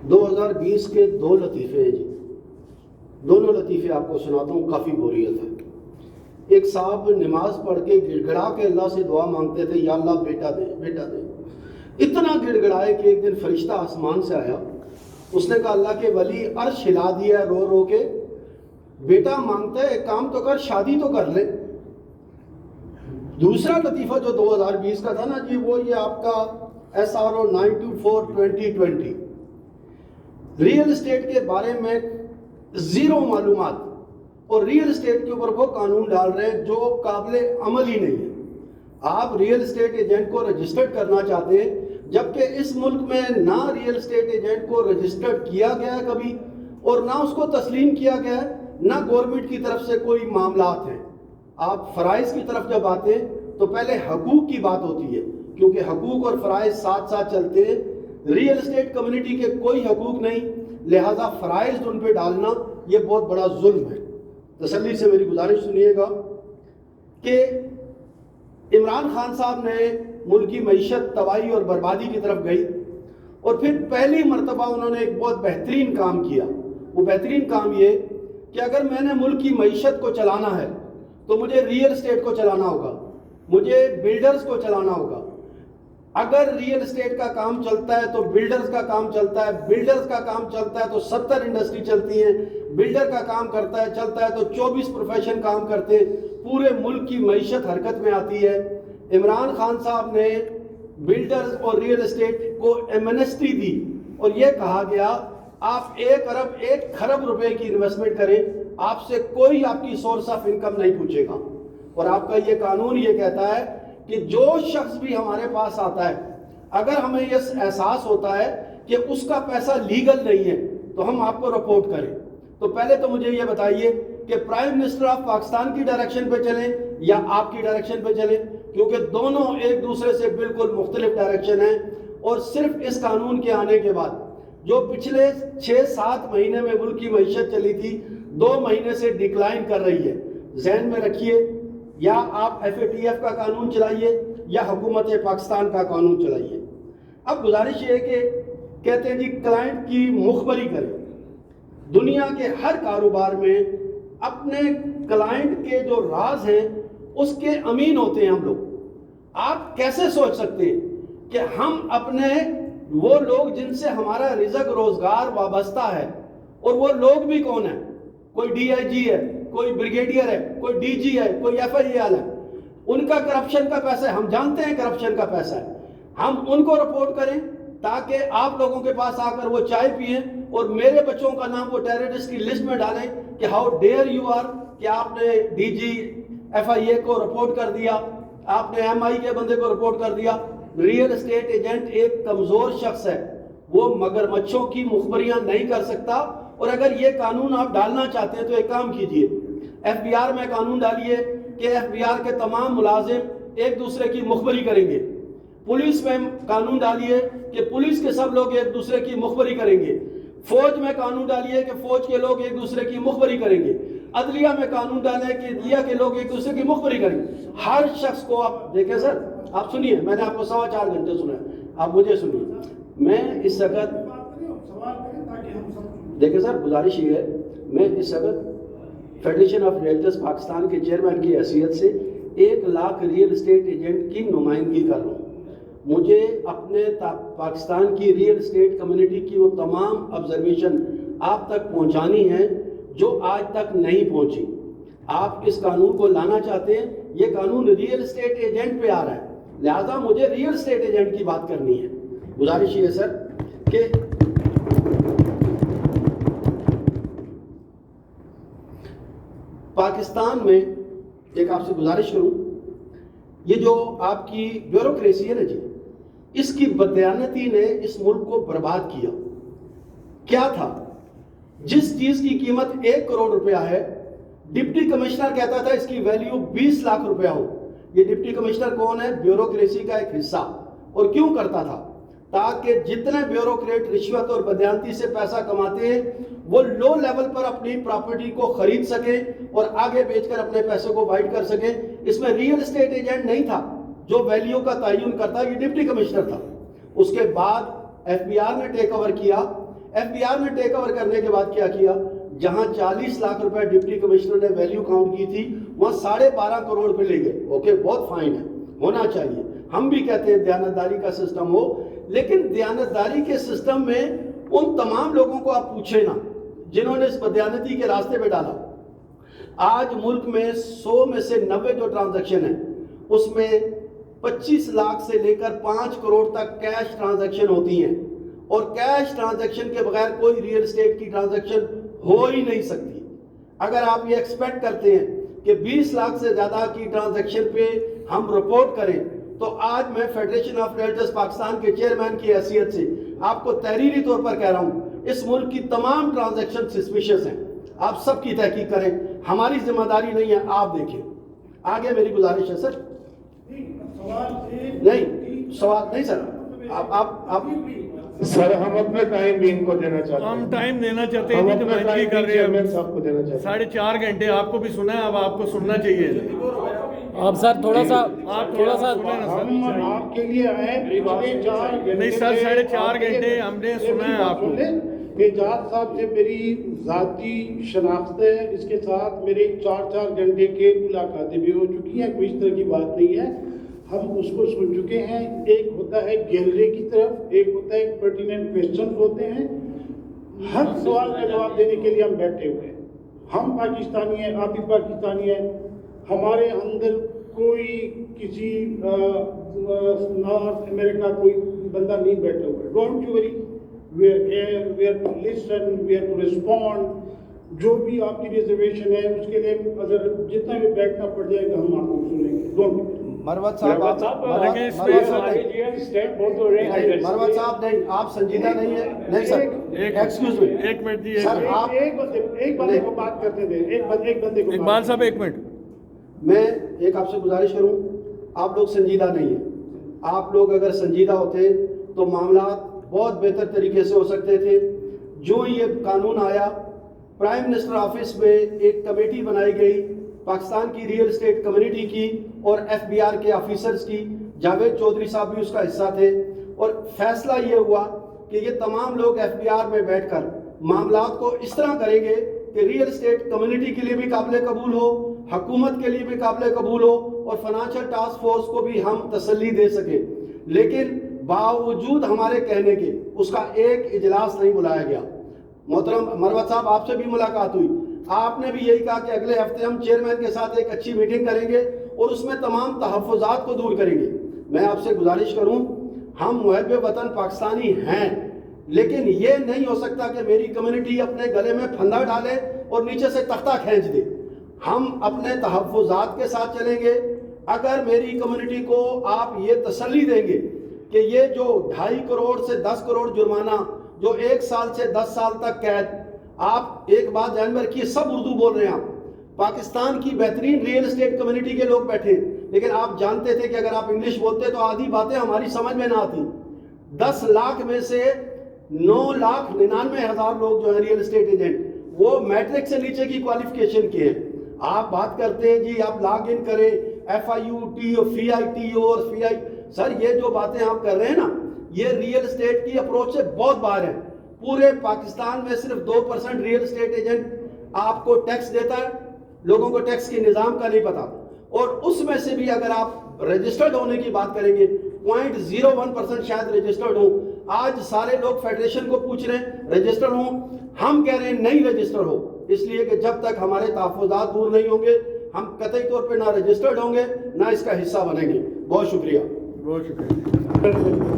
2020 کے دو لطیفے ہیں جی، دونوں لطیفے آپ کو سناتا ہوں، کافی بوریت ہے۔ ایک صاحب نماز پڑھ کے گڑ گڑا کے اللہ سے دعا مانگتے تھے، یا اللہ بیٹا دے بیٹا دے۔ اتنا گڑ گڑائے کہ ایک دن فرشتہ آسمان سے آیا، اس نے کہا اللہ کے ولی عرش ہلا دیا رو رو کے، بیٹا مانگتا ہے ایک کام تو کر، شادی تو کر لے۔ دوسرا لطیفہ جو 2020 کا تھا نا جی، وہ یہ آپ کا SRO 924/2020، ریئل اسٹیٹ کے بارے میں زیرو معلومات، اور ریئل اسٹیٹ کے اوپر وہ قانون ڈال رہے ہیں جو قابل عمل ہی نہیں ہے۔ آپ ریئل اسٹیٹ ایجنٹ کو رجسٹرڈ کرنا چاہتے ہیں، جبکہ اس ملک میں نہ ریئل اسٹیٹ ایجنٹ کو رجسٹرڈ کیا گیا ہے کبھی، اور نہ اس کو تسلیم کیا گیا ہے، نہ گورنمنٹ کی طرف سے کوئی معاملات ہیں۔ آپ فرائض کی طرف جب آتے ہیں تو پہلے حقوق کی بات ہوتی ہے، کیونکہ حقوق اور فرائض ساتھ ساتھ چلتے ہیں۔ ریئل اسٹیٹ کمیونٹی کے کوئی حقوق نہیں، لہٰذا فرائض ان پہ ڈالنا یہ بہت بڑا ظلم ہے۔ تسلی سے میری گزارش سنیے گا کہ عمران خان صاحب نے ملک کی معیشت تباہی اور بربادی کی طرف گئی، اور پھر پہلی مرتبہ انہوں نے ایک بہت بہترین کام کیا۔ وہ بہترین کام یہ کہ اگر میں نے ملک کی معیشت کو چلانا ہے تو مجھے ریئل اسٹیٹ کو چلانا ہوگا، مجھے بلڈرز کو چلانا ہوگا۔ اگر ریئل اسٹیٹ کا کام چلتا ہے تو بلڈرز کا کام چلتا ہے، بلڈرز کا کام چلتا ہے تو 70 انڈسٹری چلتی ہیں، بلڈر کا کام چلتا ہے تو 24 پروفیشن کام کرتے ہیں، پورے ملک کی معیشت حرکت میں آتی ہے۔ عمران خان صاحب نے بلڈرز اور ریئل اسٹیٹ کو ایمنسٹی دی، اور یہ کہا گیا آپ 1 ارب 1 کھرب روپے کی انویسٹمنٹ کریں، آپ سے کوئی آپ کی سورس آف انکم نہیں پوچھے گا۔ اور آپ کا یہ قانون یہ کہتا ہے کہ جو شخص بھی ہمارے پاس آتا ہے، اگر ہمیں یہ احساس ہوتا ہے کہ اس کا پیسہ لیگل نہیں ہے تو ہم آپ کو رپورٹ کریں۔ تو پہلے تو مجھے یہ بتائیے کہ پرائم منسٹر آف پاکستان کی ڈائریکشن پہ چلیں یا آپ کی ڈائریکشن پہ چلیں، کیونکہ دونوں ایک دوسرے سے بالکل مختلف ڈائریکشن ہیں۔ اور صرف اس قانون کے آنے کے بعد جو پچھلے 6-7 مہینے میں ملک کی معیشت چلی تھی، 2 مہینے سے ڈکلائن کر رہی ہے۔ ذہن میں رکھیے، یا آپ FATF کا قانون چلائیے یا حکومت پاکستان کا قانون چلائیے۔ اب گزارش یہ ہے کہ کہتے ہیں جی کلائنٹ کی مخبری کریں۔ دنیا کے ہر کاروبار میں اپنے کلائنٹ کے جو راز ہیں اس کے امین ہوتے ہیں ہم لوگ۔ آپ کیسے سوچ سکتے ہیں کہ ہم اپنے وہ لوگ جن سے ہمارا رزق روزگار وابستہ ہے، اور وہ لوگ بھی کون ہیں؟ کوئی DIG ہے، کوئی بریگیڈیئر ہے، کوئی DG ہے، کوئی FIAL ہے، ان کا کرپشن کا پیسہ ہے، ہم جانتے ہیں کرپشن کا پیسہ ہے، ہم ان کو رپورٹ کریں تاکہ آپ لوگوں کے پاس آ کر وہ چائے پئیں اور میرے بچوں کا نام وہ ٹیررسٹ کی لسٹ میں ڈالیں کہ ہاؤ ڈیئر یو آر، کہ آپ نے DG FIA کو رپورٹ کر دیا، آپ نے MI کے بندے کو رپورٹ کر دیا۔ ریئل اسٹیٹ ایجنٹ ایک کمزور شخص ہے، وہ مگرمچھوں کی مخبریاں نہیں کر سکتا۔ اور اگر یہ قانون آپ ڈالنا چاہتے ہیں تو ایک کام کیجئے، FBR میں قانون ڈالیے کہ FBR کے تمام ملازم ایک دوسرے کی مخبری کریں گے۔ پولیس میں قانون ڈالیے کہ پولیس کے سب لوگ ایک دوسرے کی مخبری کریں گے۔ فوج میں قانون ڈالیے کہ فوج کے لوگ ایک دوسرے کی مخبری کریں گے۔ عدلیہ میں قانون ڈالیں کہ عدلیہ کے لوگ ایک دوسرے کی مخبری کریں گے۔ ہر شخص کو آپ دیکھیں، سر آپ سنیے، میں نے آپ کو 4.25 گھنٹے سنا ہے، آپ مجھے سنیے۔ میں اس وقت دیکھیں سر، گزارش یہ ہے، میں اس وقت فیڈریشن آف ریئلٹرز پاکستان کے چیئرمین کی حیثیت سے 1 لاکھ ریئل اسٹیٹ ایجنٹ کی نمائندگی کر رہا ہوں۔ مجھے اپنے پاکستان کی ریئل اسٹیٹ کمیونٹی کی وہ تمام آبزرویشن آپ تک پہنچانی ہے جو آج تک نہیں پہنچی۔ آپ اس قانون کو لانا چاہتے ہیں، یہ قانون ریئل اسٹیٹ ایجنٹ پہ آ رہا ہے، لہذا مجھے ریئل اسٹیٹ ایجنٹ کی بات کرنی ہے۔ گزارش یہ ہے سر کہ پاکستان میں ایک آپ سے گزارش کروں، یہ جو آپ کی بیوروکریسی ہے نا جی، اس کی بددیانتی نے اس ملک کو برباد کیا۔ کیا تھا؟ جس چیز کی قیمت 1 کروڑ روپیہ ہے، ڈپٹی کمشنر کہتا تھا اس کی ویلیو 20 لاکھ روپیہ ہو۔ یہ ڈپٹی کمشنر کون ہے؟ بیوروکریسی کا ایک حصہ۔ اور کیوں کرتا تھا؟ تاکہ جتنے بیوروکریٹ رشوت اور بدیانتی سے پیسہ کماتے ہیں وہ لو لیول پر اپنی پراپرٹی کو خرید سکیں اور آگے بیچ کر اپنے پیسے کو وائٹ کر سکیں۔ اس میں ریئل اسٹیٹ ایجنٹ نہیں تھا جو ویلیو کا تعین کرتا، یہ ڈپٹی کمشنر تھا۔ اس کے بعد FBR نے ٹیک اوور کیا۔ ایف بی آر میں ٹیک اوور کرنے کے بعد کیا کیا, جہاں 40 لاکھ روپے ڈپٹی کمشنر نے ویلیو کاؤنٹ کی تھی وہاں 12.5 کروڑ پہ لے گئے. اوکے, بہت فائن ہے, ہونا چاہیے. ہم بھی کہتے ہیں دیانتداری کا سسٹم ہو, لیکن دیانتداری کے سسٹم میں ان تمام لوگوں کو آپ پوچھیں نا جنہوں نے اس بدیانتی کے راستے پہ ڈالا. آج ملک میں 100 میں سے 90 جو ٹرانزیکشن ہیں اس میں 25 لاکھ سے لے کر 5 کروڑ تک کیش ٹرانزیکشن ہوتی ہیں, اور کیش ٹرانزیکشن کے بغیر کوئی ریئل اسٹیٹ کی ٹرانزیکشن ہو ہی نہیں سکتی. اگر آپ یہ ایکسپیکٹ کرتے ہیں کہ 20 لاکھ سے زیادہ کی ٹرانزیکشن پہ ہم رپورٹ کریں, تو آج میں فیڈریشن آف ریئلٹرز پاکستان کے چیئرمین کی حیثیت سے آپ کو تحریری طور پر کہہ رہا ہوں, اس ملک کی تمام ٹرانزیکشن سسپیشس ہیں. آپ سب کی تحقیق کریں, ہماری ذمہ داری نہیں ہے, آپ دیکھیں. آگے میری گزارش ہے سر. نہیں سوال نہیں سر, آپ سر ہم اپنا ٹائم بھی ان کو دینا چاہتے ہیں. ہم ٹائم دینا چاہتے ہیں کہ نمائندگی کر رہے ہیں. صاحب کو دینا چاہتے ہیں. 4.5 گھنٹے آپ کو بھی سنا ہے, اب آپ کو سننا چاہیے. آپ سر تھوڑا سا ہم آپ کے لیے آئے نہیں سر, 4.5 گھنٹے ہم نے سنا ہے آپ کو. اعجاز صاحب سے میری ذاتی شناخت ہے, اس کے ساتھ میرے 4 گھنٹے کے ملاقاتیں بھی ہو چکی ہیں, کوئی اس طرح کی بات نہیں ہے. ہم اس کو سن چکے ہیں. ایک ہوتا ہے گیلری کی طرف, ایک ہوتا ہے پرٹیننٹ کویسچن ہوتے ہیں. ہر سوال کا جواب دینے کے لیے ہم بیٹھے ہوئے ہیں. ہم پاکستانی ہیں, آپ بھی پاکستانی ہیں. ہمارے اندر کوئی کسی نارتھ امریکہ کوئی بندہ نہیں بیٹھا ہوا ہے. ڈونٹ یو وری, we are here, we are to listen, we are to respond. جو بھی آپ کی ریزرویشن ہے اس کے لیے اگر جتنا بھی بیٹھنا پڑ جائے گا ہم آپ کو سنیں گے. ڈونٹ مروت صاحب نہیں, آپ سنجیدہ نہیں ہیں. نہیں سر, ایکسکیوز می, ایک منٹ جی, سر آپ ایک بندے کو بات کرتے تھے. ایک بندے کو اقبال صاحب ایک منٹ. میں ایک آپ سے گزارش کروں, آپ لوگ سنجیدہ نہیں ہیں. آپ لوگ اگر سنجیدہ ہوتے تو معاملات بہت بہتر طریقے سے ہو سکتے تھے. جو یہ قانون آیا, پرائم منسٹر آفس میں ایک کمیٹی بنائی گئی پاکستان کی ریئل اسٹیٹ کمیونٹی کی اور ایف بی آر کے آفیسرز کی. جاوید چودھری صاحب بھی اس کا حصہ تھے, اور فیصلہ یہ ہوا کہ یہ تمام لوگ ایف بی آر میں بیٹھ کر معاملات کو اس طرح کریں گے کہ ریئل اسٹیٹ کمیونٹی کے لیے بھی قابل قبول ہو, حکومت کے لیے بھی قابل قبول ہو, اور فائنانشل ٹاسک فورس کو بھی ہم تسلی دے سکیں. لیکن باوجود ہمارے کہنے کے اس کا ایک اجلاس نہیں بلایا گیا. محترم مروت صاحب, آپ سے بھی ملاقات ہوئی, آپ نے بھی یہی کہا کہ اگلے ہفتے ہم چیئرمین کے ساتھ ایک اچھی میٹنگ کریں گے اور اس میں تمام تحفظات کو دور کریں گے. میں آپ سے گزارش کروں, ہم محب وطن پاکستانی ہیں, لیکن یہ نہیں ہو سکتا کہ میری کمیونٹی اپنے گلے میں پھندا ڈالے اور نیچے سے تختہ کھینچ دے. ہم اپنے تحفظات کے ساتھ چلیں گے. اگر میری کمیونٹی کو آپ یہ تسلی دیں گے کہ یہ جو 2.5 کروڑ سے 10 کروڑ جرمانہ, جو 1 سال سے 10 سال تک قید, آپ ایک بات ذہن میں رکھیے, سب اردو بول رہے ہیں. آپ پاکستان کی بہترین ریئل اسٹیٹ کمیونٹی کے لوگ بیٹھے, لیکن آپ جانتے تھے کہ اگر آپ انگلش بولتے تو آدھی باتیں ہماری سمجھ میں نہ آتی. 10 لاکھ میں سے 9,99,000 لوگ جو ہیں ریئل اسٹیٹ ایجنٹ, وہ میٹرک سے نیچے کی کوالیفیکیشن کے ہیں. آپ بات کرتے ہیں جی آپ لاگ ان کریں FIUT اور FITO اور FI. سر یہ جو باتیں آپ کر رہے ہیں نا, یہ ریئل اسٹیٹ کی اپروچ سے بہت باہر ہے. پورے پاکستان میں صرف 2% ریئل اسٹیٹ ایجنٹ آپ کو ٹیکس دیتا ہے. لوگوں کو ٹیکس کے نظام کا نہیں پتا, اور اس میں سے بھی اگر آپ رجسٹرڈ ہونے کی بات کریں گے 0.01% شاید رجسٹرڈ ہوں. آج سارے لوگ فیڈریشن کو پوچھ رہے ہیں رجسٹر ہوں, ہم کہہ رہے ہیں نہیں رجسٹر ہو, اس لیے کہ جب تک ہمارے تحفظات دور نہیں ہوں گے ہم قطعی طور پہ نہ رجسٹرڈ ہوں گے نہ اس کا حصہ بنیں گے. بہت شکریہ. بہت شکریہ.